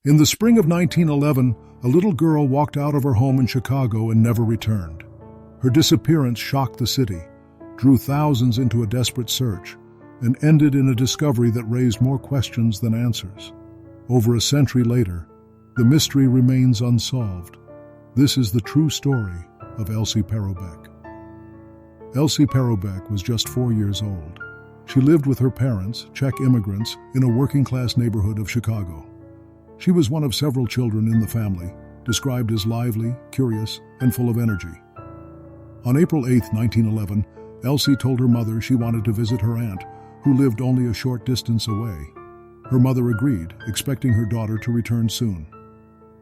In the spring of 1911, a little girl walked out of her home in Chicago and never returned. Her disappearance shocked the city, drew thousands into a desperate search, and ended in a discovery that raised more questions than answers. Over a century later, the mystery remains unsolved. This is the true story of Elsie Paroubek. Elsie Paroubek was just 4 years old. She lived with her parents, Czech immigrants, in a working-class neighborhood of Chicago. She was one of several children in the family, described as lively, curious, and full of energy. On April 8, 1911, Elsie told her mother she wanted to visit her aunt, who lived only a short distance away. Her mother agreed, expecting her daughter to return soon.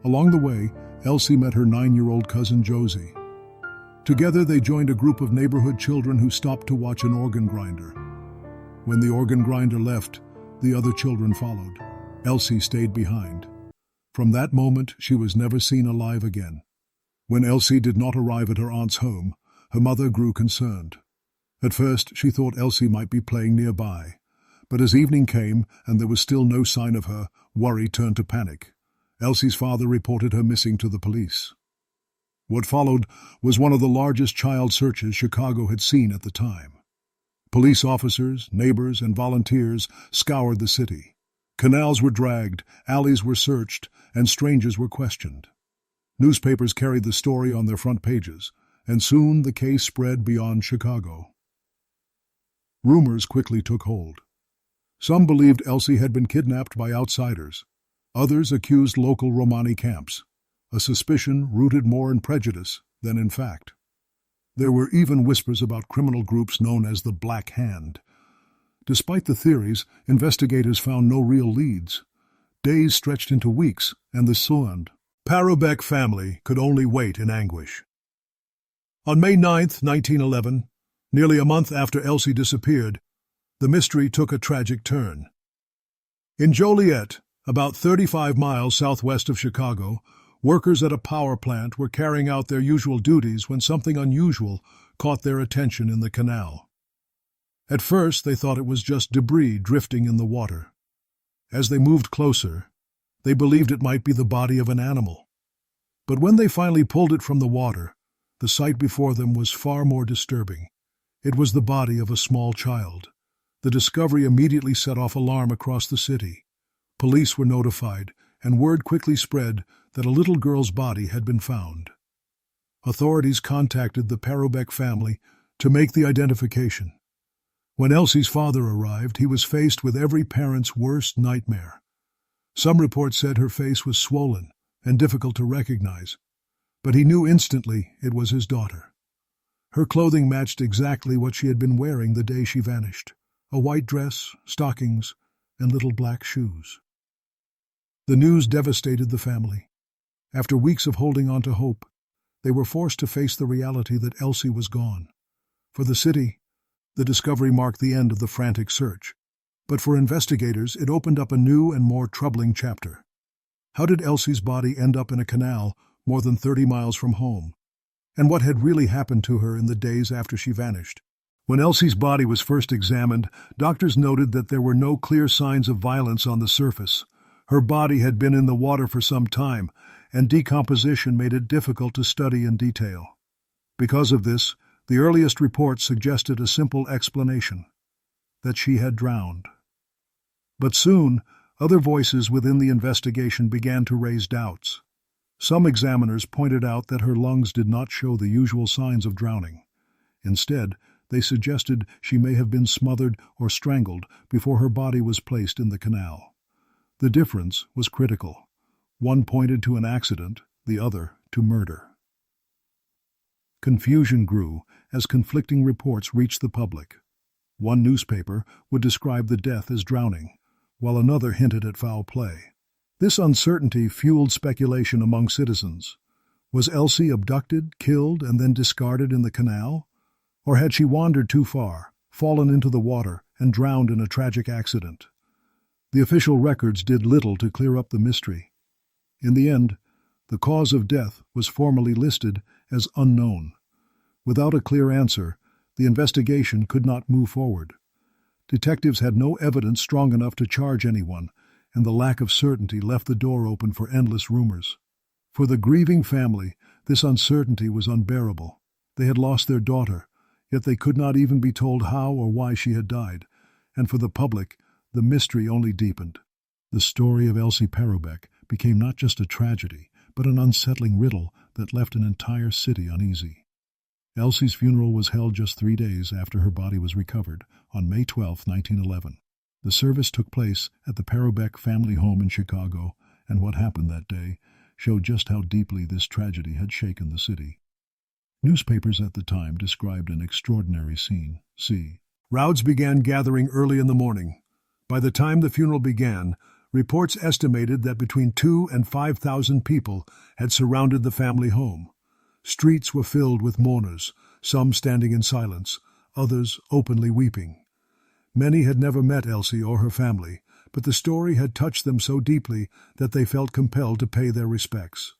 Along the way, Elsie met her 9-year-old cousin Josie. Together they joined a group of neighborhood children who stopped to watch an organ grinder. When the organ grinder left, the other children followed. Elsie stayed behind. From that moment, she was never seen alive again. When Elsie did not arrive at her aunt's home, her mother grew concerned. At first, she thought Elsie might be playing nearby. But as evening came and there was still no sign of her, worry turned to panic. Elsie's father reported her missing to the police. What followed was one of the largest child searches Chicago had seen at the time. Police officers, neighbors, and volunteers scoured the city. Canals were dragged, alleys were searched, and strangers were questioned. Newspapers carried the story on their front pages, and soon the case spread beyond Chicago. Rumors quickly took hold. Some believed Elsie had been kidnapped by outsiders. Others accused local Romani camps, a suspicion rooted more in prejudice than in fact. There were even whispers about criminal groups known as the Black Hand. Despite the theories, investigators found no real leads. Days stretched into weeks, and the unsolved Paroubek family could only wait in anguish. On May 9, 1911, nearly a month after Elsie disappeared, the mystery took a tragic turn. In Joliet, about 35 miles southwest of Chicago, workers at a power plant were carrying out their usual duties when something unusual caught their attention in the canal. At first, they thought it was just debris drifting in the water. As they moved closer, they believed it might be the body of an animal. But when they finally pulled it from the water, the sight before them was far more disturbing. It was the body of a small child. The discovery immediately set off alarm across the city. Police were notified, and word quickly spread that a little girl's body had been found. Authorities contacted the Paroubek family to make the identification. When Elsie's father arrived, he was faced with every parent's worst nightmare. Some reports said her face was swollen and difficult to recognize, but he knew instantly it was his daughter. Her clothing matched exactly what she had been wearing the day she vanished: a white dress, stockings, and little black shoes. The news devastated the family. After weeks of holding on to hope, they were forced to face the reality that Elsie was gone. For the city, the discovery marked the end of the frantic search. But for investigators, it opened up a new and more troubling chapter. How did Elsie's body end up in a canal more than 30 miles from home? And what had really happened to her in the days after she vanished? When Elsie's body was first examined, doctors noted that there were no clear signs of violence on the surface. Her body had been in the water for some time, and decomposition made it difficult to study in detail. Because of this, the earliest reports suggested a simple explanation: that she had drowned. But soon, other voices within the investigation began to raise doubts. Some examiners pointed out that her lungs did not show the usual signs of drowning. Instead, they suggested she may have been smothered or strangled before her body was placed in the canal. The difference was critical. One pointed to an accident, the other to murder. Confusion grew as conflicting reports reached the public. One newspaper would describe the death as drowning, while another hinted at foul play. This uncertainty fueled speculation among citizens. Was Elsie abducted, killed, and then discarded in the canal? Or had she wandered too far, fallen into the water, and drowned in a tragic accident? The official records did little to clear up the mystery. In the end, the cause of death was formally listed as unknown. Without a clear answer, the investigation could not move forward. Detectives had no evidence strong enough to charge anyone, and the lack of certainty left the door open for endless rumors. For the grieving family, this uncertainty was unbearable. They had lost their daughter, yet they could not even be told how or why she had died, and for the public, the mystery only deepened. The story of Elsie Paroubek became not just a tragedy, but an unsettling riddle that left an entire city uneasy. Elsie's funeral was held just 3 days after her body was recovered, on May 12, 1911. The service took place at the Paroubek family home in Chicago, and what happened that day showed just how deeply this tragedy had shaken the city. Newspapers at the time described an extraordinary scene. See, crowds began gathering early in the morning. By the time the funeral began, reports estimated that between 2,000 and 5,000 people had surrounded the family home. Streets were filled with mourners, some standing in silence, others openly weeping. Many had never met Elsie or her family, but the story had touched them so deeply that they felt compelled to pay their respects.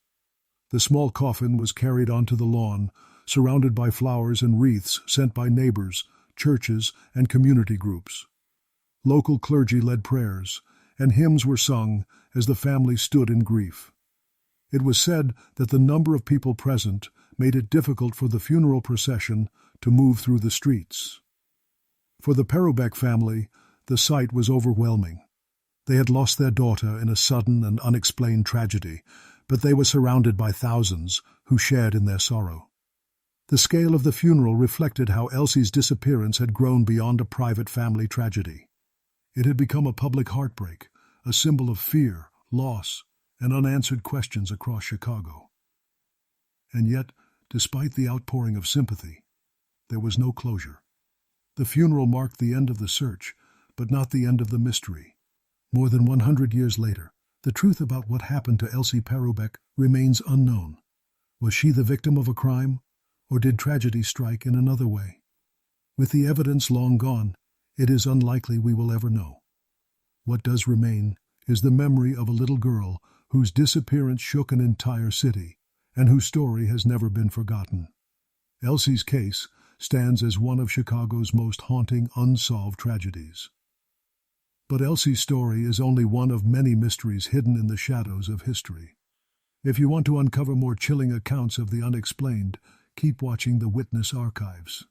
The small coffin was carried onto the lawn, surrounded by flowers and wreaths sent by neighbors, churches, and community groups. Local clergy led prayers, and hymns were sung as the family stood in grief. It was said that the number of people present made it difficult for the funeral procession to move through the streets. For the Paroubek family, the sight was overwhelming. They had lost their daughter in a sudden and unexplained tragedy, but they were surrounded by thousands who shared in their sorrow. The scale of the funeral reflected how Elsie's disappearance had grown beyond a private family tragedy. It had become a public heartbreak, a symbol of fear, loss, and unanswered questions across Chicago. And yet, despite the outpouring of sympathy, there was no closure. The funeral marked the end of the search, but not the end of the mystery. More than 100 years later, the truth about what happened to Elsie Paroubek remains unknown. Was she the victim of a crime, or did tragedy strike in another way? With the evidence long gone, it is unlikely we will ever know. What does remain is the memory of a little girl whose disappearance shook an entire city, and whose story has never been forgotten. Elsie's case stands as one of Chicago's most haunting unsolved tragedies. But Elsie's story is only one of many mysteries hidden in the shadows of history. If you want to uncover more chilling accounts of the unexplained, keep watching the Witness Archives.